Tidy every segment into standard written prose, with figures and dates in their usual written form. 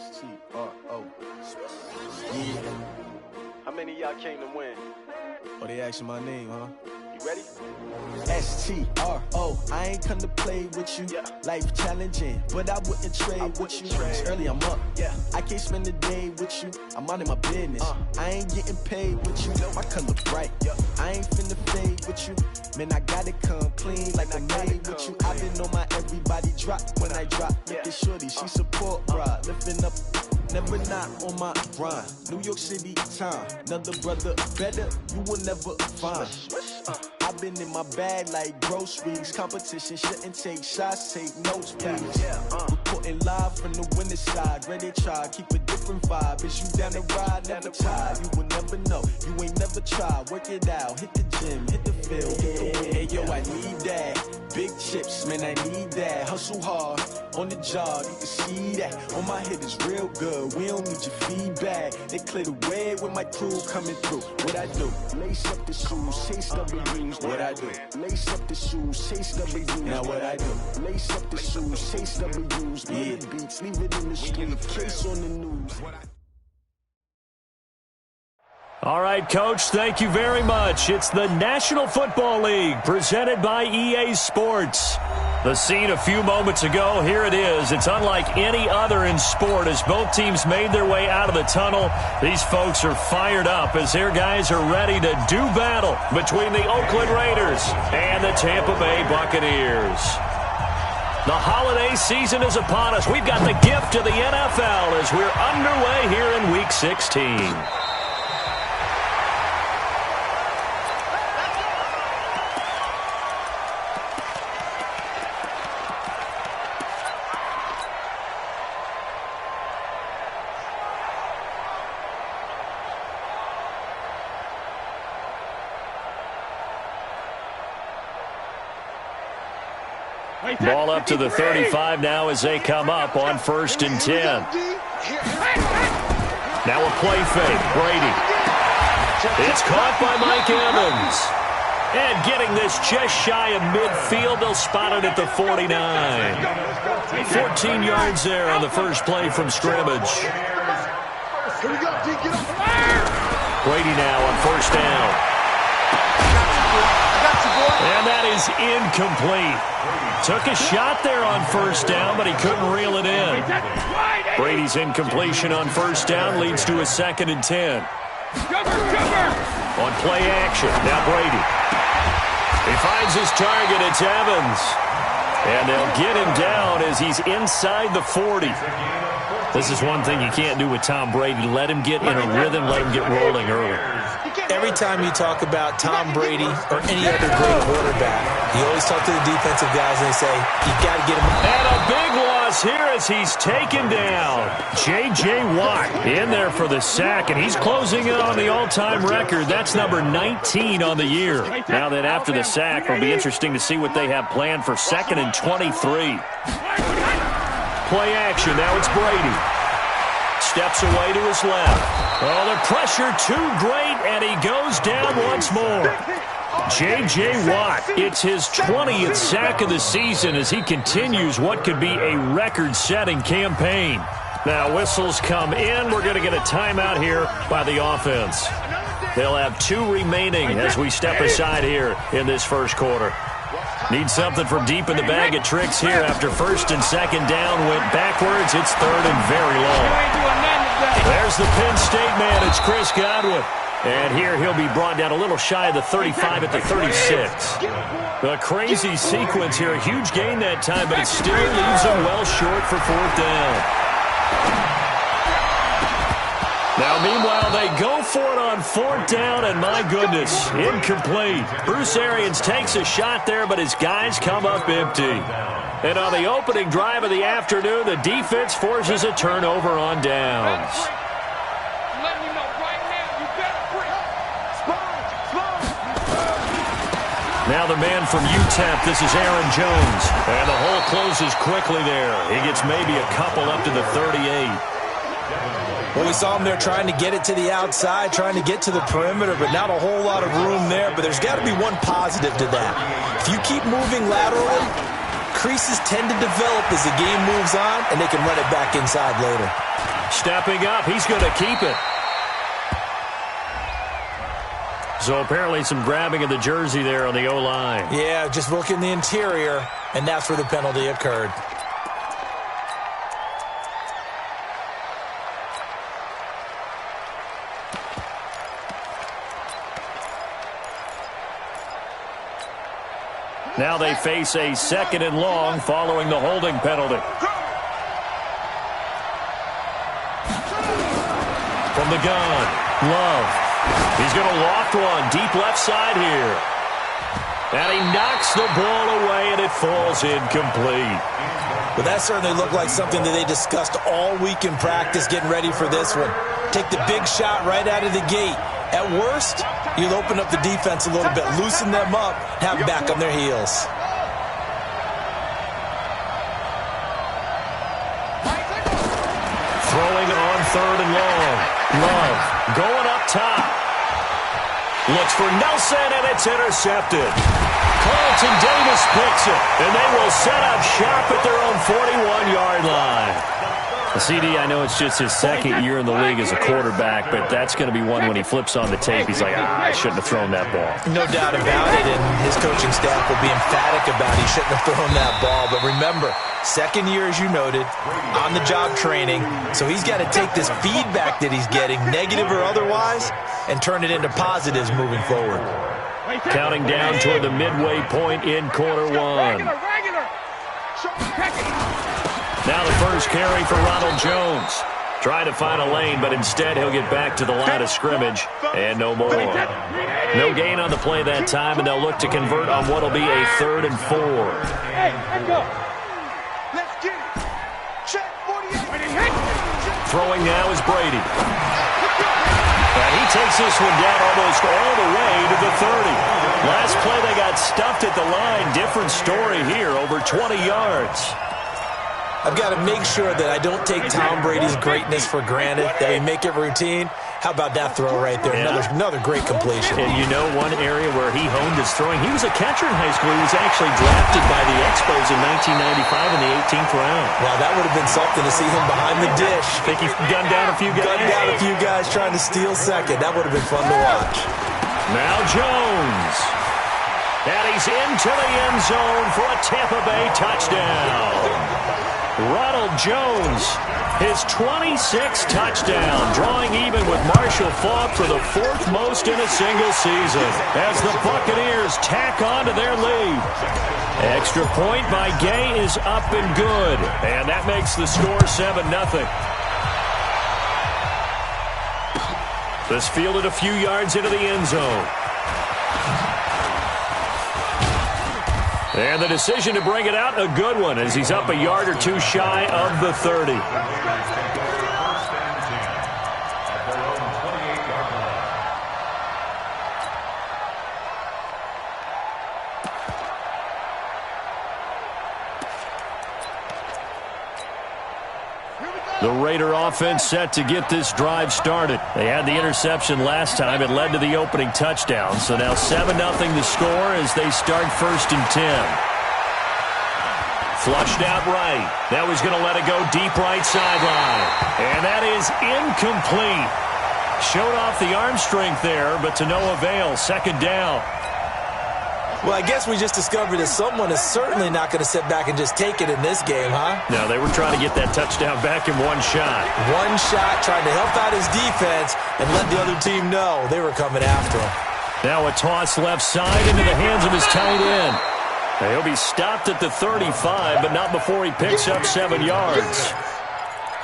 S-T-R-O. Yeah. How many of y'all came to win? Oh, they asking my name, huh? You ready? S-T-R-O. I ain't come to play with you. Yeah. Life challenging, but I wouldn't trade with you. It's early, I'm up. Yeah. I can't spend the day with you. I'm out in my business. I ain't getting paid with you. My color bright. Yeah. I ain't finna fade with you. Man, I gotta come clean like I made with you. I've been on my everybody drop when I drop. Look at shorty, she support ride. Lifting up, never not on my grind. New York City time, another brother better, you will never find. I've been in my bag like groceries. Competition shouldn't take shots, take notes, please. Reporting live from the winning side. Ready to try, keep a different vibe. Is you down the ride, never tired. You will never know, you ain't never tried. Work it out, hit the gym, hit the field. Hey yo, I need that. Big chips, man, I need that. Hustle hard, on the job, you can see that. On my head is real good, we don't need your feedback. They clear the way with my crew coming through. What I do? Lace up the shoes, chase W's. What I do? Lace up the shoes, chase W's. Now what I do? Lace up the shoes, chase W's. Yeah, beats, leave it in the street, case on the news. All right, Coach, thank you very much. It's the National Football League presented by EA Sports. The scene a few moments ago, here it is. It's unlike any other in sport as both teams made their way out of the tunnel. These folks are fired up as their guys are ready to do battle between the Oakland Raiders and the Tampa Bay Buccaneers. The holiday season is upon us. We've got the gift of the NFL as we're underway here in Week 16. Ball up to the 35 now as they come up on 1st and 10. Now a play fake. Brady. It's caught by Mike Evans. And getting this just shy of midfield, they'll spot it at the 49. 14 yards there on the first play from scrimmage. Brady now on 1st down. And that is incomplete. Took a shot there on 1st down, but he couldn't reel it in. Brady's incompletion on 1st down leads to a 2nd and 10. On play action, now Brady. He finds his target, it's Evans. And they'll get him down as he's inside the 40. This is one thing you can't do with Tom Brady. Let him get in a rhythm, let him get rolling early. Every time you talk about Tom Brady or any other great quarterback, you always talk to the defensive guys and they say, you got to get him. And a big loss here as he's taken down. J.J. Watt in there for the sack, and he's closing in on the all-time record. That's number 19 on the year. Now that after the sack, it'll be interesting to see what they have planned for 2nd and 23. Play action, now it's Brady. Steps away to his left. Oh, the pressure too great, and he goes down once more. J.J. Watt, it's his 20th sack of the season as he continues what could be a record-setting campaign. Now, whistles come in. We're going to get a timeout here by the offense. They'll have 2 remaining as we step aside here in this first quarter. Need something from deep in the bag of tricks here after 1st and 2nd down went backwards. It's 3rd and very long. There's the Penn State man. It's Chris Godwin. And here he'll be brought down a little shy of the 35 at the 36. A crazy sequence here. A huge gain that time, but it still leaves him well short for 4th down. Now, meanwhile, they go for it on 4th down, and my goodness, incomplete. Bruce Arians takes a shot there, but his guys come up empty. And on the opening drive of the afternoon, the defense forces a turnover on downs. Now the man from UTEP, this is Aaron Jones. And the hole closes quickly there. He gets maybe a couple up to the 38. Well, we saw him there trying to get it to the outside, trying to get to the perimeter, but not a whole lot of room there. But there's got to be one positive to that. If you keep moving laterally, creases tend to develop as the game moves on, and they can run it back inside later. Stepping up, he's going to keep it. So apparently some grabbing of the jersey there on the O-line. Yeah, just look in the interior, and that's where the penalty occurred. Now they face a 2nd and long following the holding penalty. From the gun, Love. He's going to loft one deep left side here. And he knocks the ball away, and it falls incomplete. Well, that certainly looked like something that they discussed all week in practice getting ready for this one. Take the big shot right out of the gate. At worst, you'll open up the defense a little bit, loosen them up, have them back on their heels. Throwing on 3rd and long. Love going up top. Looks for Nelson, and it's intercepted. Carlton Davis picks it, and they will set up shop at their own 41-yard line. CD, I know it's just his 2nd year in the league as a quarterback, but that's going to be one when he flips on the tape. He's like, I shouldn't have thrown that ball. No doubt about it, and his coaching staff will be emphatic about he shouldn't have thrown that ball. But remember, 2nd year, as you noted, on-the-job training, so he's got to take this feedback that he's getting, negative or otherwise, and turn it into positives moving forward. Counting down toward the midway point in quarter 1. Now the first carry for Ronald Jones. Trying to find a lane, but instead he'll get back to the line of scrimmage, and no more. No gain on the play that time, and they'll look to convert on what will be a 3rd and 4. Hey, let's go. Let's get it. Check 48. Throwing now is Brady. And he takes this one down almost all the way to the 30. Last play they got stuffed at the line. Different story here, over 20 yards. I've got to make sure that I don't take Tom Brady's greatness for granted, that we make it routine. How about that throw right there? Yeah. Another great completion. And you know one area where he honed his throwing, he was a catcher in high school. He was actually drafted by the Expos in 1995 in the 18th round. Wow, that would have been something to see him behind the dish. Think he gunned down a few guys? Gunned down a few guys trying to steal second. That would have been fun to watch. Now Jones. And he's into the end zone for a Tampa Bay touchdown. Ronald Jones, his 26th touchdown, drawing even with Marshall Faulk for the 4th most in a single season as the Buccaneers tack on to their lead. Extra point by Gay is up and good, and that makes the score 7-0. This fielded a few yards into the end zone. And the decision to bring it out, a good one, as he's up a yard or two shy of the 30. The Raider offense set to get this drive started. They had the interception last time. It led to the opening touchdown. So now 7-0 the score as they start 1st and 10. Flushed out right. Now he's going to let it go deep right sideline. And that is incomplete. Showed off the arm strength there, but to no avail. 2nd down. Well, I guess we just discovered that someone is certainly not going to sit back and just take it in this game, huh? No, they were trying to get that touchdown back in one shot. One shot, trying to help out his defense and let the other team know they were coming after him. Now a toss left side into the hands of his tight end. Now he'll be stopped at the 35, but not before he picks up 7 yards.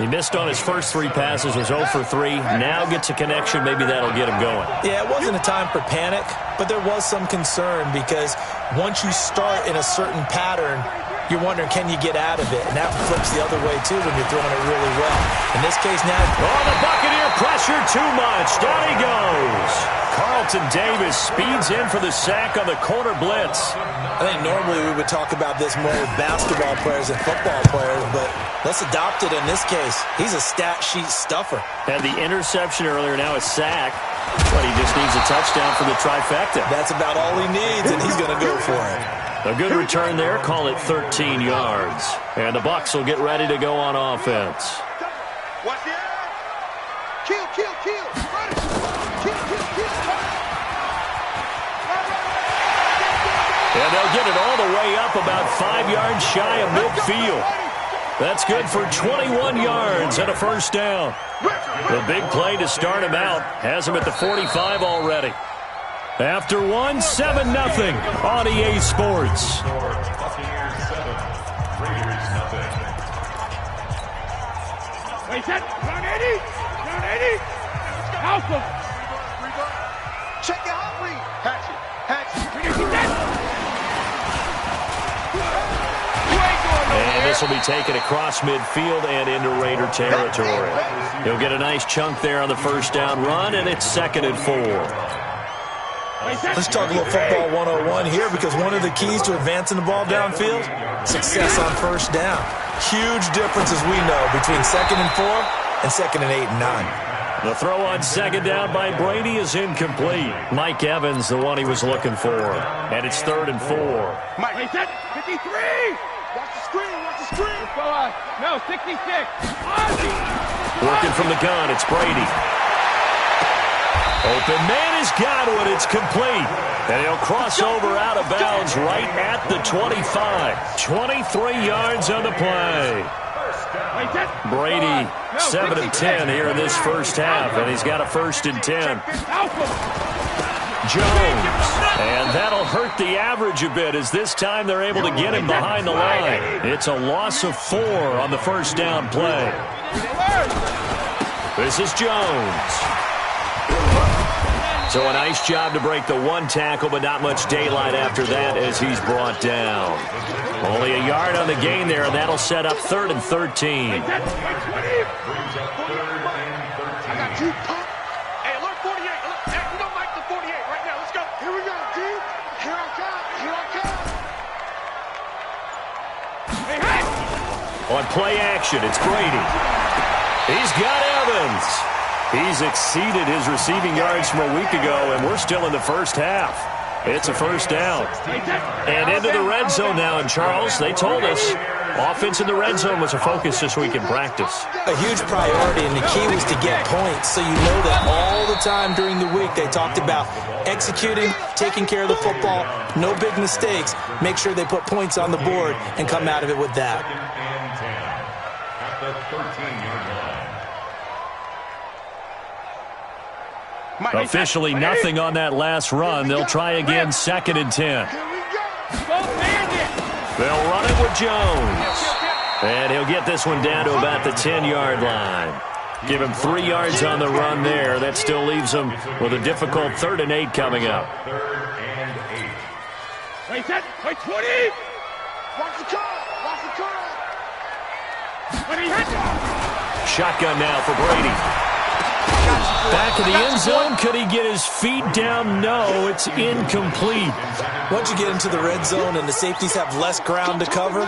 He missed on his first 3 passes, was 0 for 3. Now gets a connection. Maybe that'll get him going. Yeah, it wasn't a time for panic, but there was some concern because once you start in a certain pattern, you're wondering, can you get out of it? And that flips the other way, too, when you're throwing it really well. In this case now... Oh, the Buccaneer pressure too much. Down he goes. Carlton Davis speeds in for the sack on the corner blitz. I think normally we would talk about this more with basketball players and football players, but let's adopt it in this case. He's a stat sheet stuffer. Had the interception earlier, now a sack. But he just needs a touchdown for the trifecta. That's about all he needs, and he's going to go for it. A good return there, call it 13 yards. And the Bucs will get ready to go on offense. Watch it. Kill, kill. Run it. Kill, kill, kill. And they'll get it all the way up about 5 yards shy of midfield. That's good for 21 yards and a first down. The big play to start him out has him at the 45 already. After one, 7-0 on EA Sports. Wait, set. Run 80. Run 80. House him. Check your hot read. Hatch it. Hatch it. And this will be taken across midfield and into Raider territory. He'll get a nice chunk there on the first down run, and it's 2nd and 4. Let's talk a little football 101 here, because one of the keys to advancing the ball downfield, success on first down. Huge difference, as we know, between 2nd and 4 and 2nd and 8 and 9. The throw on 2nd down by Brady is incomplete. Mike Evans, the one he was looking for. And it's 3rd and 4. Mike, set. 53. Watch the screen. Watch the screen. No, 66. Working from the gun, it's Brady. Open man has got one. It's complete. And he'll cross over out of bounds right at the 25. 23 yards on the play. Brady, 7 of 10 here in this first half, and he's got a 1st and 10. Jones, and that'll hurt the average a bit, as this time they're able to get him behind the line. It's a loss of 4 on the first down play. This is Jones. So a nice job to break the one tackle, but not much daylight after that as he's brought down. Only a yard on the gain there, and that'll set up 3rd and 13. I got you. Hey, alert 48. Hey, we don't like the 48 right now. Let's go. Here we go, D. Here I come. Here I come. Hey, hey. On play action, it's Brady. He's got Evans. He's exceeded his receiving yards from a week ago, and we're still in the first half. It's a first down. And into the red zone now, and Charles, they told us offense in the red zone was a focus this week in practice. A huge priority, and the key was to get points. So you know that all the time during the week they talked about executing, taking care of the football, no big mistakes, make sure they put points on the board and come out of it with that. At the 13-yard line. Officially nothing on that last run. They'll try again, 2nd and 10. They'll run it with Jones. And he'll get this one down to about the 10-yard line. Give him 3 yards on the run there. That still leaves him with a difficult 3rd and 8 coming up. 3rd and 8. Wait, set. Wait, 20. Watch the curl. Watch the curl. Shotgun now for Brady. Back to the end zone. Could he get his feet down? No, it's incomplete. Once you get into the red zone and the safeties have less ground to cover,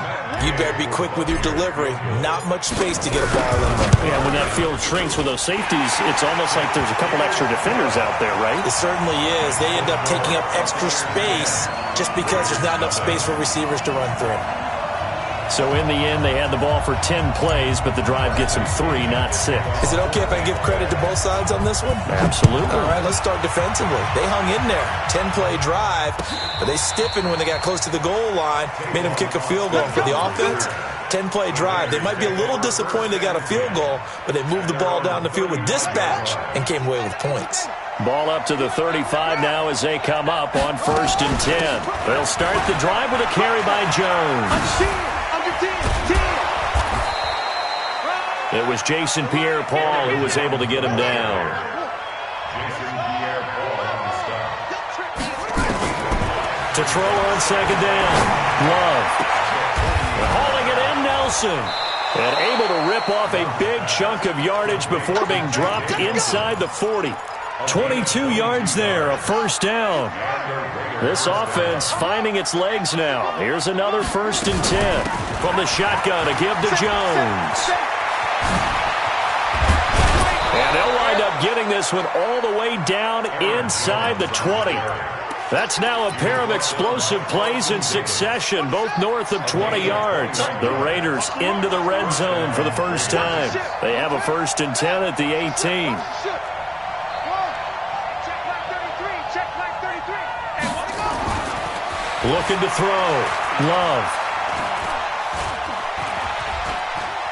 you better be quick with your delivery. Not much space to get a ball in there. Yeah, when that field shrinks with those safeties, it's almost like there's a couple extra defenders out there, right? It certainly is. They end up taking up extra space just because there's not enough space for receivers to run through. So in the end, they had the ball for 10 plays, but the drive gets them 3, not 6. Is it okay if I give credit to both sides on this one? Absolutely. All right, let's start defensively. They hung in there. 10-play drive, but they stiffened when they got close to the goal line, made them kick a field goal. For the offense, 10-play drive. They might be a little disappointed they got a field goal, but they moved the ball down the field with dispatch and came away with points. Ball up to the 35 now as they come up on 1st and 10. They'll start the drive with a carry by Jones. It was Jason Pierre-Paul who was able to get him down. To throw on 2nd down. Love. Hauling it in, Nelson. And able to rip off a big chunk of yardage before being dropped inside the 40. 22 yards there, a first down. This offense finding its legs now. Here's another 1st and 10 from the shotgun to give to Jones. And they'll wind up getting this one all the way down inside the 20. That's now a pair of explosive plays in succession, both north of 20 yards. The Raiders into the red zone for the first time. They have a 1st and 10 at the 18. Looking to throw. Love.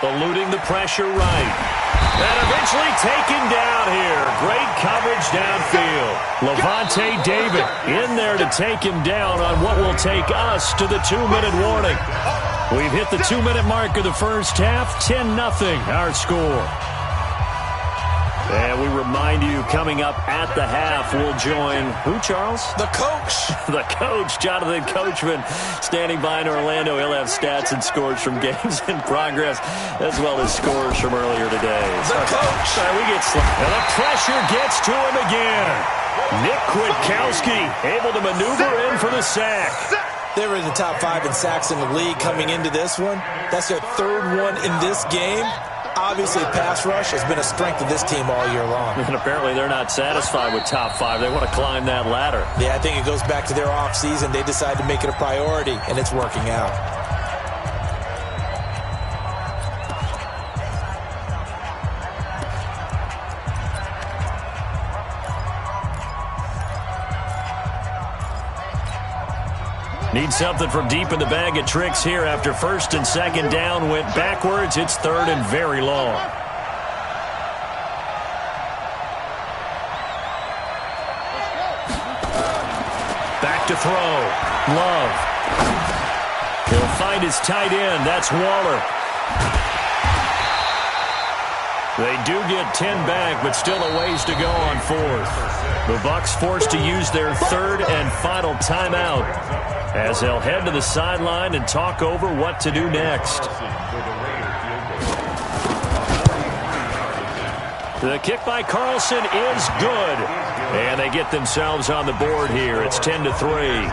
Eluding the pressure right. And eventually taken down here. Great coverage downfield. Levante David in there to take him down on what will take us to the 2-minute warning. We've hit the 2-minute mark of the first half. 10-0 our score. And we remind you, coming up at the half, we'll join who, Charles? The coach. The coach, Jonathan Coachman, standing by in Orlando. He'll have stats and scores from games in progress, as well as scores from earlier today. The coach. We get and the pressure gets to him again. Nick Kwiatkowski able to maneuver in for the sack. They were in the top 5 in sacks in the league coming into this one. That's their 3rd one in this game. Obviously, pass rush has been a strength of this team all year long. And apparently they're not satisfied with top 5. They want to climb that ladder. Yeah, I think it goes back to their offseason. They decided to make it a priority, and it's working out. Need something from deep in the bag of tricks here after 1st and 2nd down went backwards. It's 3rd and very long. Back to throw. Love. He'll find his tight end. That's Waller. They do get 10 back, but still a ways to go on 4th. The Bucs forced to use their 3rd and final timeout, as they'll head to the sideline and talk over what to do next. The kick by Carlson is good. And they get themselves on the board here. It's 10-3.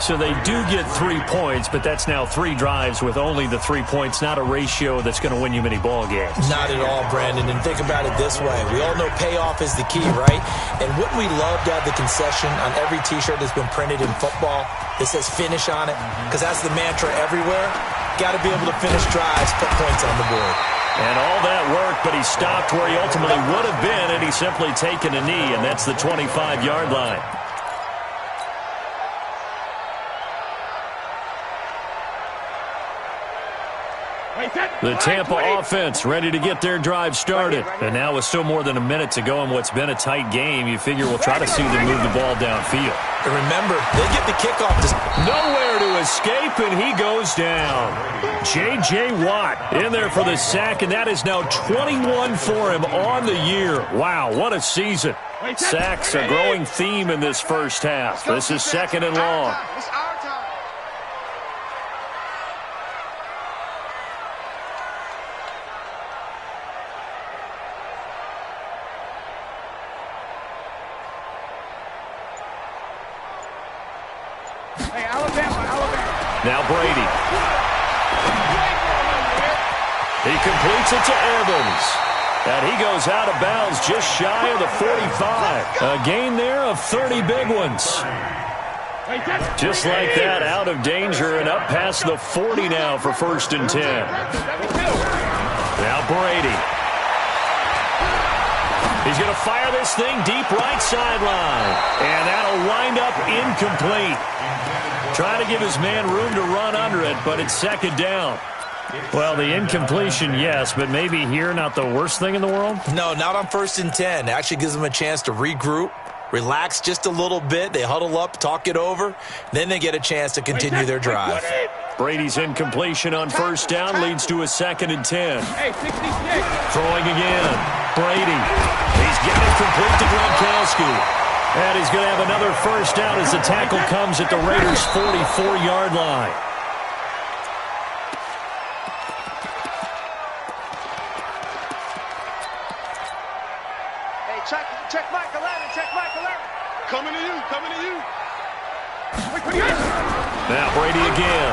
So they do get 3 points, but that's now 3 drives with only the 3 points, not a ratio that's going to win you many ball games. Not at all, Brandon. And think about it this way. We all know payoff is the key, right? And wouldn't we love to have the concession on every T-shirt that's been printed in football that says finish on it? Because that's the mantra everywhere. Got to be able to finish drives, put points on the board. And all that work, but he stopped where he ultimately would have been, and he's simply taken a knee, and that's the 25-yard line. The Tampa offense ready to get their drive started. And now with still more than a minute to go in what's been a tight game, you figure we'll try to see them move the ball downfield. And remember, they get the kickoff. Nowhere to escape, and he goes down. J.J. Watt in there for the sack, and that is now 21 for him on the year. Wow, what a season. Sacks a growing theme in this first half. This is 2nd and long. Now Brady. He completes it to Evans. And he goes out of bounds just shy of the 45. A gain there of 30 big ones. Just like that, out of danger and up past the 40 now for 1st and 10. Now Brady. He's going to fire this thing deep right sideline. And that'll wind up incomplete. Trying to give his man room to run under it, but it's 2nd down. Well, the incompletion, yes, but maybe here not the worst thing in the world? No, not on 1st and 10. It actually gives them a chance to regroup, relax just a little bit. They huddle up, talk it over. Then they get a chance to continue their drive. Brady's incompletion on 1st down leads to a 2nd and 10. Throwing again. Brady. He's getting it complete to Gronkowski. And he's going to have another 1st down as the tackle comes at the Raiders' 44-yard line. Hey, check Michael Allen, check Michael Allen. Coming to you, coming to you. Now Brady again.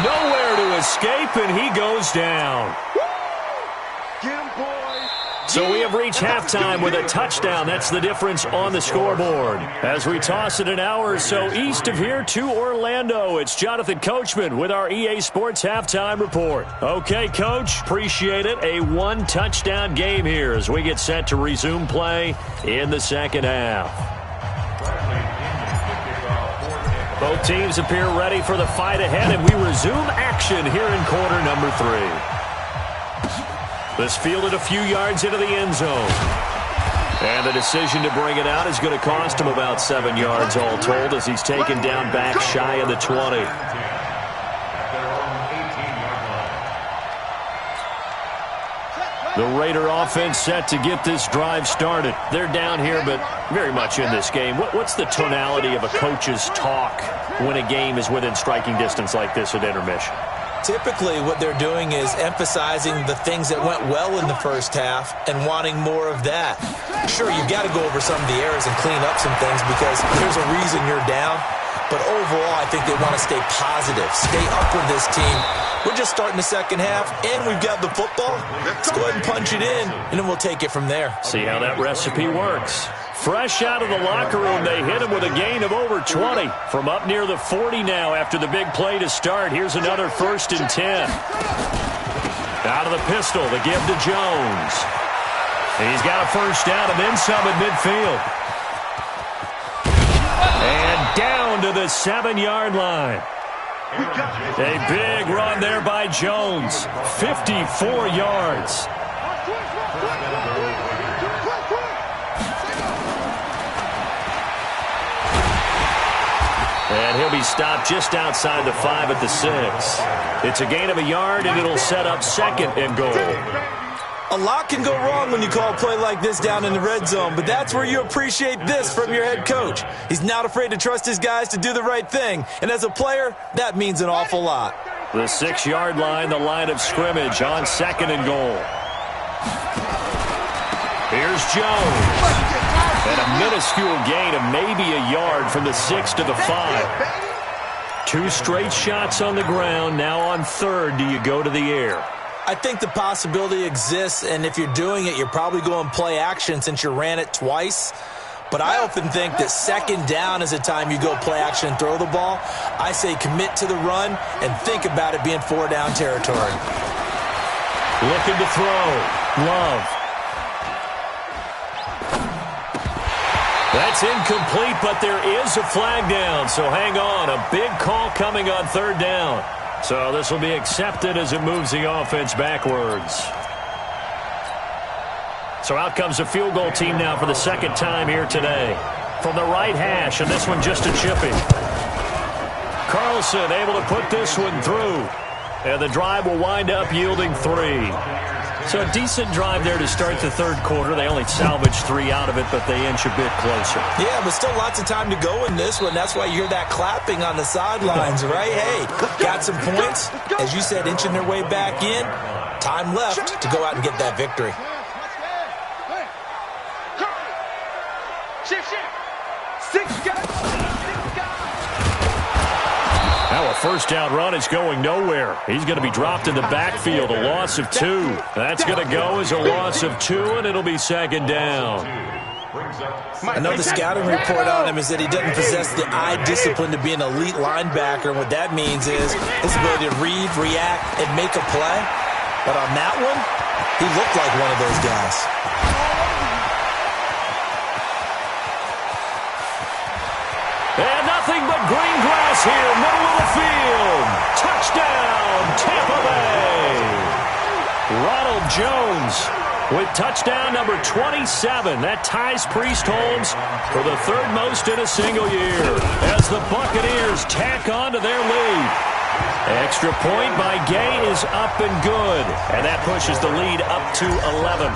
Nowhere to escape, and he goes down. Get him, boys. So we have reached halftime with a touchdown. That's the difference on the scoreboard. As we toss it an hour or so east of here to Orlando, it's Jonathan Coachman with our EA Sports Halftime Report. Okay, Coach, appreciate it. A one-touchdown game here as we get set to resume play in the second half. Both teams appear ready for the fight ahead, and we resume action here in quarter number 3. This fielded a few yards into the end zone. And the decision to bring it out is going to cost him about 7 yards all told as he's taken down back shy of the 20. The Raider offense set to get this drive started. They're down here, but very much in this game. What's the tonality of a coach's talk when a game is within striking distance like this at intermission? Typically, what they're doing is emphasizing the things that went well in the first half and wanting more of that. Sure, you've got to go over some of the errors and clean up some things because there's a reason you're down. But overall, I think they want to stay positive, stay up with this team. We're just starting the second half, and we've got the football. Let's go ahead and punch it in, and then we'll take it from there. See how that recipe works. Fresh out of the locker room, they hit him with a gain of over 20. From up near the 40 now after the big play to start. Here's another 1st and 10. Out of the pistol, the give to Jones. He's got a first down and then some at midfield. And down to the 7-yard line. A big run there by Jones. 54 yards. And he'll be stopped just outside the 5 at the 6. It's a gain of a yard, and it'll set up 2nd and goal. A lot can go wrong when you call a play like this down in the red zone, but that's where you appreciate this from your head coach. He's not afraid to trust his guys to do the right thing, and as a player, that means an awful lot. The 6-yard line, the line of scrimmage on 2nd and goal. Here's Jones. And a minuscule gain of maybe a yard from the 6 to the 5. 2 straight shots on the ground. Now on 3rd, do you go to the air? I think the possibility exists, and if you're doing it, you're probably going play action since you ran it twice. But I often think that 2nd down is the time you go play action and throw the ball. I say commit to the run and think about it being 4-down territory. Looking to throw. Love. That's incomplete, but there is a flag down, so hang on. A big call coming on 3rd down. So this will be accepted as it moves the offense backwards. So out comes the field goal team now for the 2nd time here today. From the right hash, and this one just a chippy. Carlson able to put this one through. And the drive will wind up yielding 3. So a decent drive there to start the 3rd quarter. They only salvaged 3 out of it, but they inch a bit closer. Yeah, but still lots of time to go in this one. That's why you hear that clapping on the sidelines, right? Hey, got some points. As you said, inching their way back in. Time left to go out and get that victory. Now a 1st down run is going nowhere. He's going to be dropped in the backfield, a loss of 2. That's going to go as a loss of 2, and it'll be 2nd down. I know the scouting report on him is that he doesn't possess the eye discipline to be an elite linebacker. What that means is his ability to read, react, and make a play. But on that one, he looked like one of those guys. And nothing but green grass here, middle of the field. Touchdown, Tampa Bay. Ronald Jones with touchdown number 27. That ties Priest Holmes for the 3rd most in a single year as the Buccaneers tack on to their lead. Extra point by Gay is up and good, and that pushes the lead up to 11.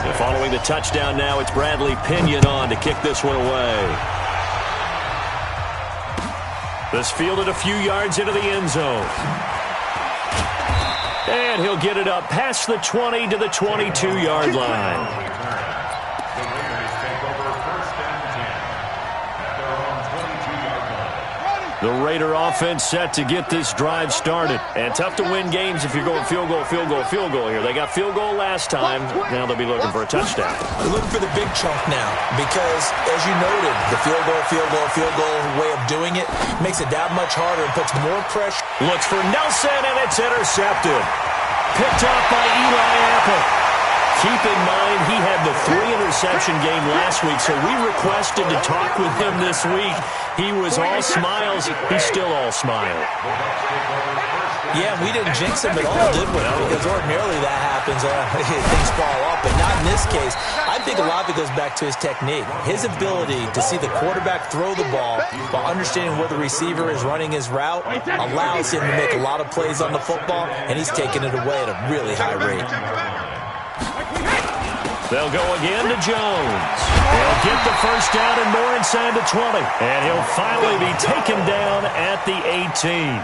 And following the touchdown now, it's Bradley Pinion on to kick this one away. This fielded a few yards into the end zone. And he'll get it up past the 20 to the 22-yard line. The Raider offense set to get this drive started. And tough to win games if you're going field goal, field goal, field goal here. They got field goal last time. Now they'll be looking for a touchdown. They're looking for the big chunk now because, as you noted, the field goal way of doing it makes it that much harder and puts more pressure. Looks for Nelson, and it's intercepted. Picked off by Eli Apple. Keep in mind, he had the 3-interception game last week, so we requested to talk with him this week. He was all smiles. He's still all smile. Yeah, we didn't jinx him at all, did we? Because ordinarily that happens. Things fall off, but not in this case. I think a lot of it goes back to his technique. His ability to see the quarterback throw the ball while understanding where the receiver is running his route allows him to make a lot of plays on the football, and he's taking it away at a really high rate. They'll go again to Jones. He'll get the first down and more inside the 20. And he'll finally be taken down at the 18.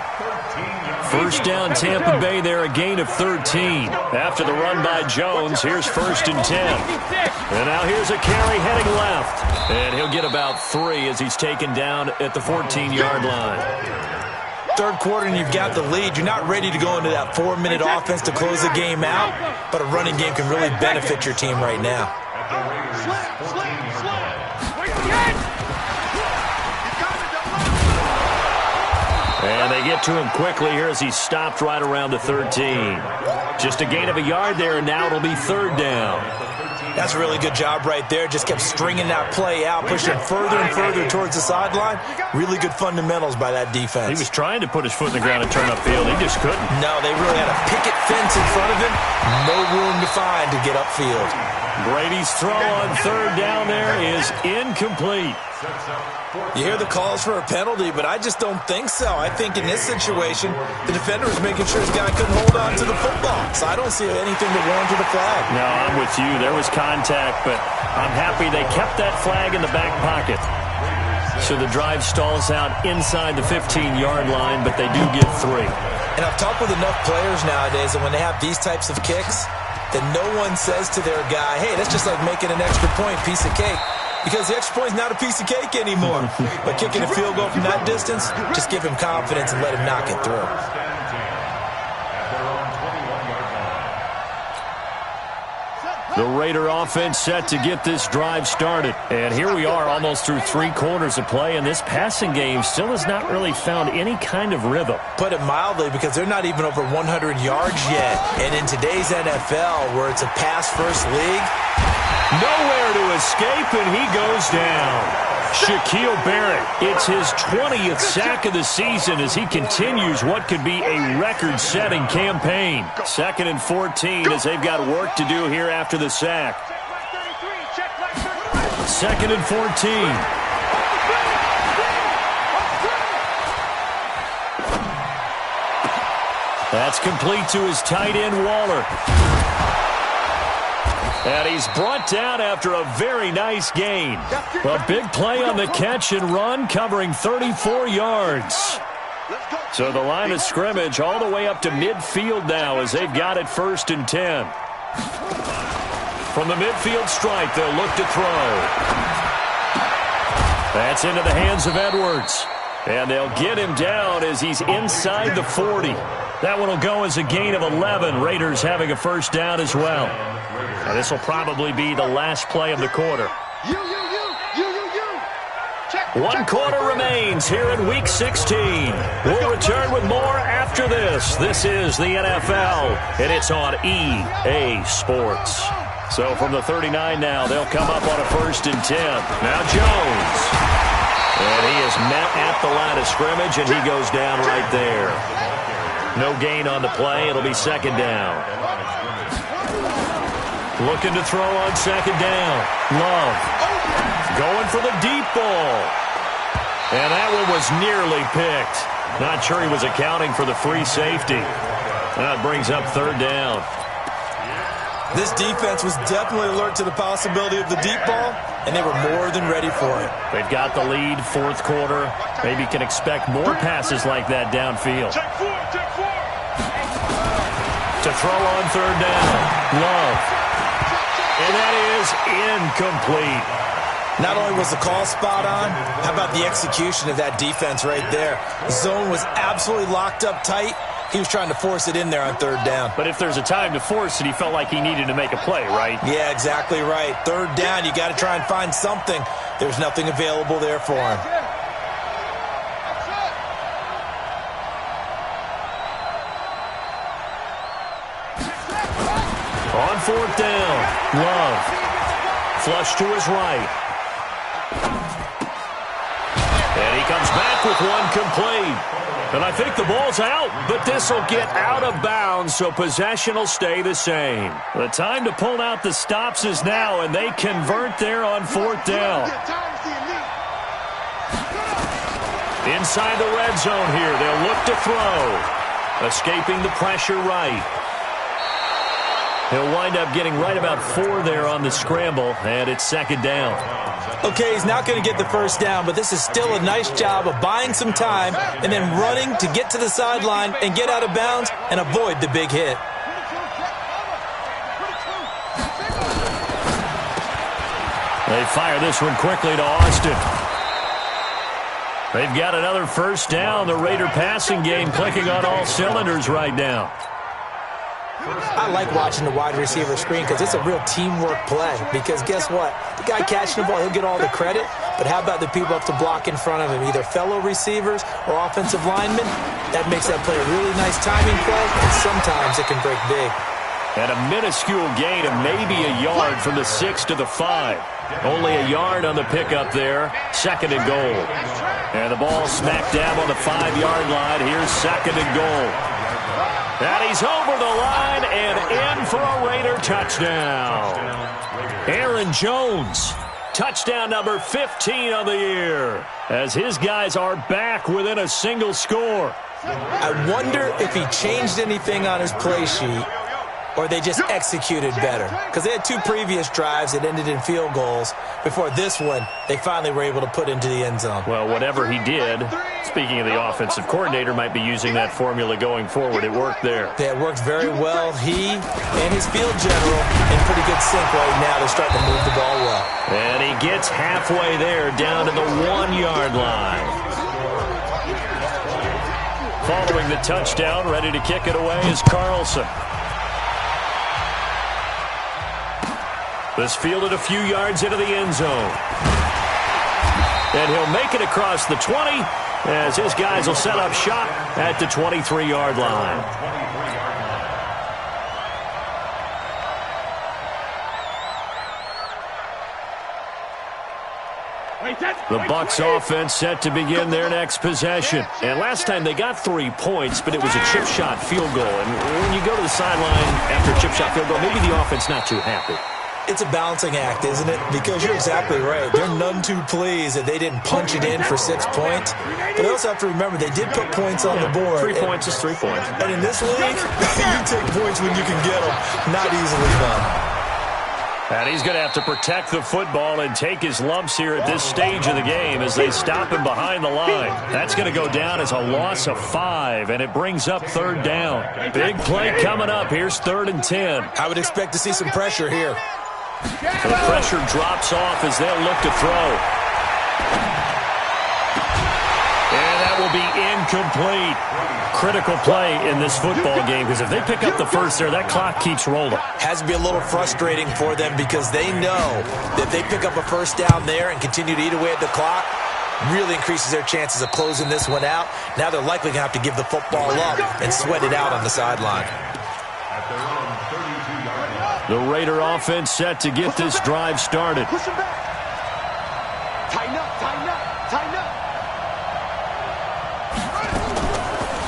First down Tampa Bay there, a gain of 13. After the run by Jones, here's 1st and 10. And now here's a carry heading left. And he'll get about 3 as he's taken down at the 14-yard line. Third quarter and you've got the lead. You're not ready to go into that 4-minute offense to close the game out, but a running game can really benefit your team right now. And they get to him quickly here as he's stopped right around the 13. Just a gain of a yard there, and now it'll be 3rd down. That's a really good job right there. Just kept stringing that play out, pushing him further and further towards the sideline. Really good fundamentals by that defense. He was trying to put his foot in the ground and turn upfield. He just couldn't. No, they really had a picket fence in front of him. No room to find to get upfield. Brady's throw on 3rd down there is incomplete. You hear the calls for a penalty, but I just don't think so. I think in this situation, the defender was making sure his guy couldn't hold on to the football. So I don't see anything that warranted a flag. No, I'm with you. There was contact, but I'm happy they kept that flag in the back pocket. So the drive stalls out inside the 15-yard line, but they do get 3. And I've talked with enough players nowadays that when they have these types of kicks, that no one says to their guy, hey, that's just like making an extra point, piece of cake. Because the extra point is not a piece of cake anymore. But kicking a field goal from that distance, just give him confidence and let him knock it through. The Raider offense set to get this drive started. And here we are almost through 3 quarters of play, and this passing game still has not really found any kind of rhythm. Put it mildly, because they're not even over 100 yards yet. And in today's NFL, where it's a pass-first league, nowhere to escape, and he goes down. Shaquille Barrett, it's his 20th sack of the season as he continues what could be a record-setting campaign. 2nd and 14 as they've got work to do here after the sack. 2nd and 14. That's complete to his tight end, Waller. And he's brought down after a very nice gain. A big play on the catch and run, covering 34 yards. So the line of scrimmage all the way up to midfield now as they've got it 1st and 10. From the midfield stripe, they'll look to throw. That's into the hands of Edwards. And they'll get him down as he's inside the 40. That one will go as a gain of 11. Raiders having a 1st down as well. And this will probably be the last play of the quarter. 1 quarter remains here in Week 16. We'll return with more after this. This is the NFL, and it's on EA Sports. So from the 39 now, they'll come up on a 1st and 10. Now Jones. And he is met at the line of scrimmage, and he goes down right there. No gain on the play. It'll be 2nd down. Looking to throw on 2nd down. Love. Going for the deep ball. And that one was nearly picked. Not sure he was accounting for the free safety. That brings up 3rd down. This defense was definitely alert to the possibility of the deep ball, and they were more than ready for it. They've got the lead, 4th quarter. Maybe can expect more passes like that downfield. To throw on 3rd down. Love. And that is incomplete. Not only was the call spot on, how about the execution of that defense right there? The zone was absolutely locked up tight. He was trying to force it in there on third down. But if there's a time to force it, he felt like he needed to make a play, right? Yeah, exactly right. Third down, you got to try and find something. There's nothing available there for him. On fourth down, Love. Flush to his right. And he comes back with one complete. And I think the ball's out, but this will get out of bounds, so possession will stay the same. The time to pull out the stops is now, and they convert there on fourth down. Inside the red zone here, they'll look to throw. Escaping the pressure right. He'll wind up getting right about 4 there on the scramble, and it's second down. Okay, he's not going to get the first down, but this is still a nice job of buying some time and then running to get to the sideline and get out of bounds and avoid the big hit. They fire this one quickly to Austin. They've got another first down. The Raider passing game clicking on all cylinders right now. I like watching the wide receiver screen because it's a real teamwork play. Because guess what? The guy catching the ball, he'll get all the credit. But how about the people up to block in front of him, either fellow receivers or offensive linemen? That makes that play a really nice timing play, and sometimes it can break big. And a minuscule gain of maybe a yard from the 6 to the 5. Only a yard on the pickup there. Second and goal. And the ball smack dab on the 5-yard line. Here's second and goal. And he's over the line and in for a Raider touchdown. Aaron Jones, touchdown number 15 of the year, as his guys are back within a single score. I wonder if he changed anything on his play sheet or they just executed better. Because they had 2 previous drives that ended in field goals. Before this one, they finally were able to put into the end zone. Well, whatever he did, speaking of the offensive coordinator, might be using that formula going forward. It worked there. Yeah, it worked very well. He and his field general in pretty good sync right now. They're starting to move the ball well. And he gets halfway there, down to the 1-yard line. Following the touchdown, ready to kick it away is Carlson. This fielded a few yards into the end zone. And he'll make it across the 20 as his guys will set up shop at the 23-yard line. The Bucs offense set to begin their next possession. And last time they got 3 points, but it was a chip shot field goal. And when you go to the sideline after a chip shot field goal, maybe the offense not too happy. It's a balancing act, isn't it? Because you're exactly right. They're none too pleased that they didn't punch it in for 6 points. But they also have to remember they did put points on the board. 3 points is 3 points. And in this league, you take points when you can get them. Not easily done. And he's going to have to protect the football and take his lumps here at this stage of the game as they stop him behind the line. That's going to go down as a loss of 5, and it brings up third down. Big play coming up. Here's 3rd and 10. I would expect to see some pressure here. The pressure drops off as they'll look to throw. And that will be incomplete. Critical play in this football game, because if they pick up the first there, that clock keeps rolling. Has to be a little frustrating for them because they know that if they pick up a first down there and continue to eat away at the clock, really increases their chances of closing this one out. Now they're likely going to have to give the football up and sweat it out on the sideline. The Raider offense set to get this drive started. Tighten up, tighten up, tighten up.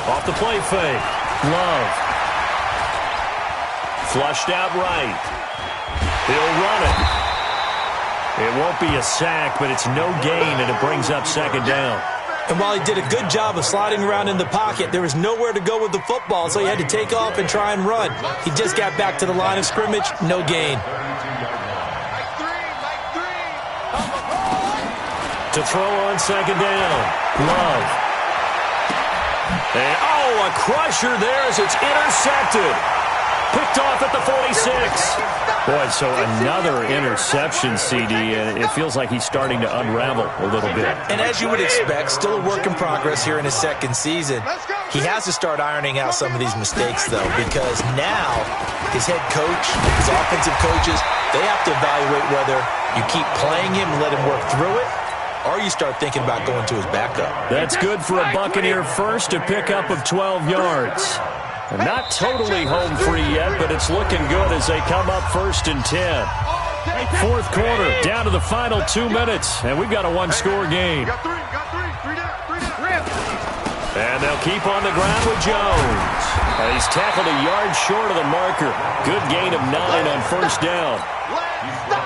Off the play fake. Love. Flushed out right. He'll run it. It won't be a sack, but it's no gain, and it brings up second down. And while he did a good job of sliding around in the pocket, there was nowhere to go with the football, so he had to take off and try and run. He just got back to the line of scrimmage, no gain. To throw on second down. Love. And, a crusher there as it's intercepted. Picked off at the 46. Boy, so another interception, CD, and it feels like he's starting to unravel a little bit. And as you would expect, still a work in progress here in his second season. He has to start ironing out some of these mistakes, though, because now his head coach, his offensive coaches, they have to evaluate whether you keep playing him and let him work through it, or you start thinking about going to his backup. That's good for a Buccaneer first, a pickup of 12 yards. Not totally home free yet, but it's looking good as they come up 1st and 10. Fourth quarter, down to the final 2 minutes, and we've got a one-score game. And they'll keep on the ground with Jones. He's tackled a yard short of the marker. Good gain of 9 on first down.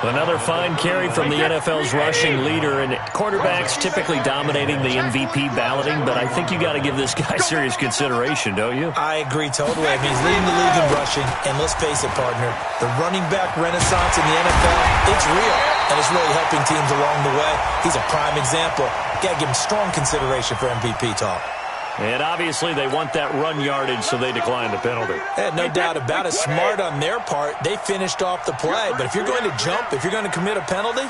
Another fine carry from the NFL's rushing leader, and quarterbacks typically dominating the MVP balloting, but I think you got to give this guy serious consideration, don't you? I agree totally. I mean, he's leading the league in rushing, and let's face it, partner, the running back renaissance in the NFL, it's real, and it's really helping teams along the way. He's a prime example. Got to give him strong consideration for MVP talk. And obviously they want that run yardage, so they declined the penalty. No doubt about it. Smart on their part. They finished off the play. But if you're going to jump, if you're going to commit a penalty,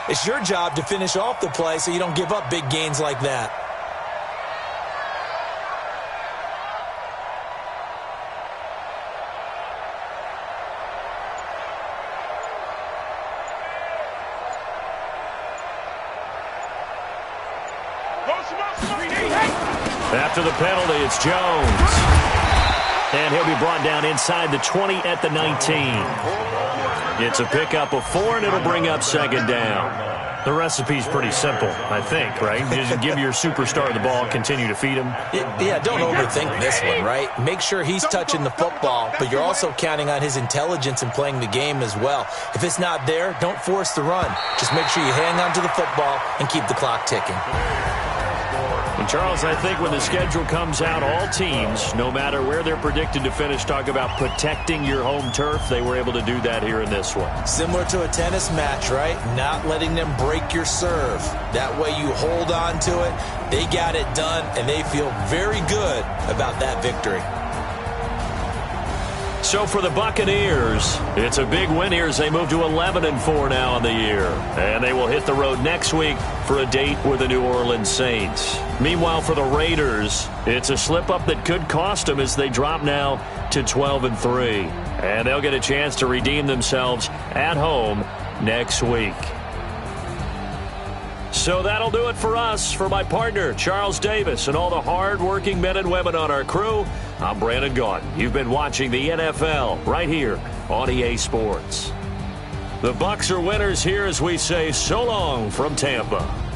it's your job to finish off the play so you don't give up big gains like that. After the penalty, it's Jones. And he'll be brought down inside the 20 at the 19. It's a pickup of 4, and it'll bring up 2nd down. The recipe's pretty simple, I think, right? Just give your superstar the ball, continue to feed him. Yeah, don't overthink this one, right? Make sure he's touching the football, but you're also counting on his intelligence in playing the game as well. If it's not there, don't force the run. Just make sure you hang on to the football and keep the clock ticking. And Charles, I think when the schedule comes out, all teams, no matter where they're predicted to finish, talk about protecting your home turf. They were able to do that here in this one. Similar to a tennis match, right? Not letting them break your serve. That way you hold on to it. They got it done, and they feel very good about that victory. So for the Buccaneers, it's a big win here as they move to 11-4 now in the year. And they will hit the road next week for a date with the New Orleans Saints. Meanwhile, for the Raiders, it's a slip-up that could cost them as they drop now to 12-3. And they'll get a chance to redeem themselves at home next week. So that'll do it for us. For my partner, Charles Davis, and all the hard-working men and women on our crew, I'm Brandon Gaudin. You've been watching the NFL right here on EA Sports. The Bucs are winners here as we say so long from Tampa.